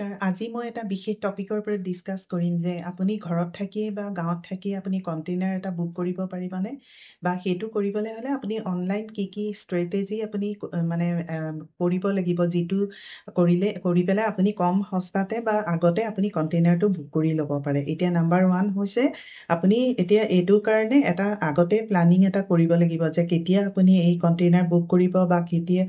নমস্কাৰ আজি মই এটা বিশেষ টপিকৰ ওপৰত ডিসকাস কৰিম যে আপুনি ঘৰত থাকিয়ে বা গাঁৱত থাকিয়ে আপুনি কন্টেইনাৰ এটা বুক কৰিব পাৰিবনে বা সেইটো কৰিবলৈ হলে আপুনি অনলাইন কি ষ্ট্ৰেটেজি আপুনি মানে কৰিব লাগিব যেটো কৰি পেলাই আপুনি কম সস্তাতে বা আগতে আপুনি কন্টেইনাৰটো বুক কৰি ল'ব পাৰে এতিয়া নাম্বাৰ 1 হৈছে আপুনি এতিয়া এটো কাৰণে এটা আগতে প্ল্যানিং এটা কৰিব লাগিব যে কেতিয়া আপুনি এই কন্টেইনাৰ বুক কৰিব বা কেতিয়া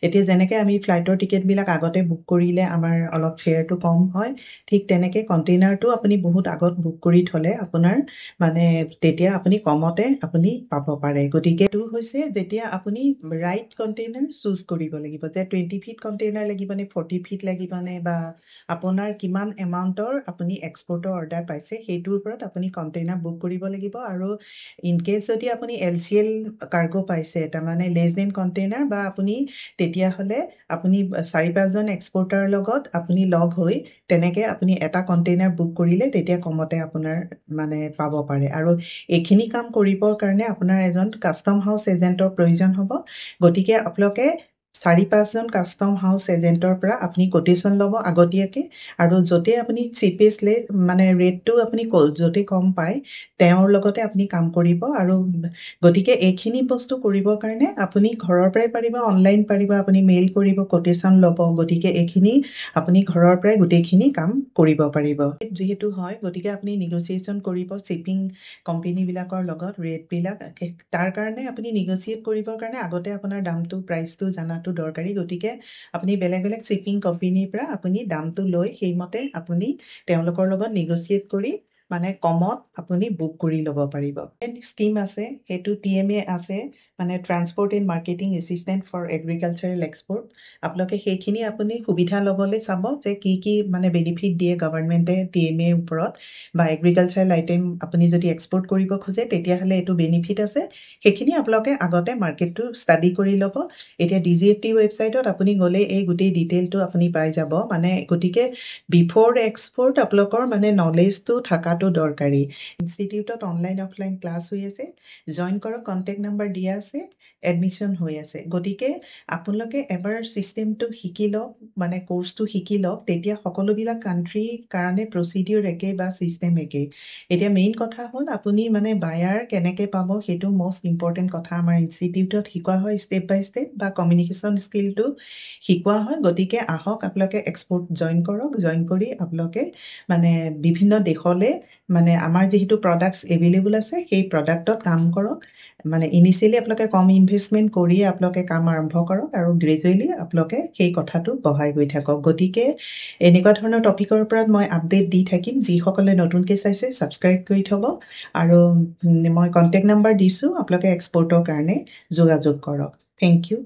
এতিয়া যেনেকৈ আমি ফ্লাইটৰ টিকেট বিলাক আগতে বুক কৰিলে আমাৰ অলপ ফেয়াৰটো কম হয় ঠিক তেনেকৈ কন্টেইনাৰটো আপুনি বহুত আগত বুক কৰি থলে আপোনাৰ মানে তেতিয়া আপুনি কমতে আপুনি পাব পাৰে গতিকে এটো হৈছে যেতিয়া আপুনি ৰাইট কন্টেইনাৰ চুজ কৰিব লাগিব যে 20 ফিট কন্টেইনাৰ লাগিবনে 40 ফিট লাগিবনে বা আপোনাৰ কিমান এমাউন্টৰ আপুনি এক্সপোৰ্টৰ অৰ্ডাৰ পাইছে সেইটোৰ ওপৰত আপুনি কন্টেইনাৰ বুক কৰিব লাগিব আৰু ইন কেছ যদি আপুনি LCL কাৰ্গো পাইছে তাৰ মানে লেছ দেন কন্টেইনাৰ বা আপুনি তেতিয়া হলে আপুনি 4-5 জন এক্সপোৰ্টাৰ লগত আপুনি লগ হৈ তেনেকে আপুনি এটা কন্টেইনাৰ বুক কৰিলে তেতিয়া কমতে আপোনাৰ মানে পাব পাৰে আৰু এইখিনি কাম কৰিবৰ কাৰণে আপোনাৰ এজন কাস্টম হাউস এজেন্টৰ প্ৰয়োজন হ'ব গতিকে আপোনালোকে 4-5 জন কাস্টম হাউস এজেন্টৰ পৰা আপুনি কোটেশন লব আগতীয়াকে আৰু যতে আপুনি চিপেষ্ট মানে ৰেটটো আপুনি যতে কম পায় তেওঁৰ লগতে আপুনি কাম কৰিব আৰু গতিকে এইখিনি বস্তু কৰিবৰ কাৰণে আপুনি ঘৰৰ পৰাই পাৰিব অনলাইন পাৰিব আপুনি মেইল কৰিব কোটেশন লব গতিকে এইখিনি আপুনি ঘৰৰ পৰাই গুটেইখিনি কাম কৰিব পাৰিব যেহেতু হয় গতিকে আপুনি নেগোচিয়েচন কৰিব শিপিং কোম্পানী বিলাকৰ লগত ৰেট বিলাক তাৰ কাৰণে আপুনি নেগোচিয়েট কৰিবৰ কাৰণে আগতে আপোনাৰ দামটো প্ৰাইসটো জানাটো দৰকাৰী গতিকে আপুনি বেলেগ বেলেগ শিপিং কোম্পানীৰ পৰা আপুনি দামটো লৈ সেইমতে আপুনি তেওঁলোকৰ লগত নেগোচিয়েট কৰি মানে কমত আপুনি বুক কৰি ল'ব পাৰিব স্কিম আছে হেতু TMA আছে মানে transport and marketing assistant for agricultural export আপোনালোকে সেইখিনি আপুনি সুবিধা লবলৈ চাব যে কি মানে বেনিফিট দিয়ে গভৰ্ণমেণ্টে TMA ওপৰত বা এগ্ৰিকালচাৰাল আইটেম আপুনি যদি এক্সপোৰ্ট কৰিব খোজে তেতিয়া হলে এটো বেনিফিট আছে সেইখিনি আপোনালোকে আগতে মাৰ্কেটটো ষ্টাডি কৰি ল'ব এতিয়া DGFT ওয়েবসাইটত আপুনি গলে এই গুটেই ডিটেইলটো আপুনি পাই যাব মানে গতিকে বিফোৰ এক্সপোৰ্ট আপোনালোকৰ মানে নলেজটো থাকাটো দৰকাৰী ইনষ্টিটিউটত অনলাইন অফলাইন ক্লাছ হৈ আছে জয়েন কৰক কন্টাক্ট নাম্বাৰ দিয়া আছে এডমিশন হৈ আছে গতিকে আপোনালোকে এবাৰ সিস্টেমটো শিকি লওক মানে কোৰ্সটো শিকি লওক তেতিয়া সকলোবিলাক কান্ট্ৰি কাৰণে প্ৰসিডিউৰ একে বা সিস্টেম একে এতিয়া মেইন কথা হ'ল আপুনি মানে বায়াৰ কেনেকৈ পাব হেতু মোস্ট ইম্পৰ্টেন্ট কথা আমাৰ ইনষ্টিটিউটত শিকোৱা হয় স্টেপ বাই স্টেপ বা কমিউনিকেশন স্কিলটো শিকোৱা হয় গতিকে আহক আপোনালোকে এক্সপোৰ্ট জয়েন কৰক জয়েন কৰি আপোনালোকে মানে বিভিন্ন দেশলে মানে আমাৰ যেহেতু প্ৰডাক্টস এভেইলেবল আছে সেই প্ৰডাক্টত কাম কৰক মানে ইনিশিয়ালি আপোনালোকে কম ইনভেষ্টমেন্ট কৰি আপোনালোকে কাম আৰম্ভ কৰক আৰু গ্ৰেজুৱেলি আপোনালোকে সেই কথাটো বঢ়াই গৈ থাকক গতিকে এনেকুৱা ধৰণৰ টপিকৰ ওপৰত মই আপডেট দি থাকিম যিসকলে নতুনকৈ চাইছে সাবস্ক্ৰাইব কৰি থব আৰু মই কন্টাক্ট নাম্বাৰ দিছো আপোনালোকে এক্সপোৰ্টৰ কাৰণে যোগাযোগ কৰক থ্যাংক ইউ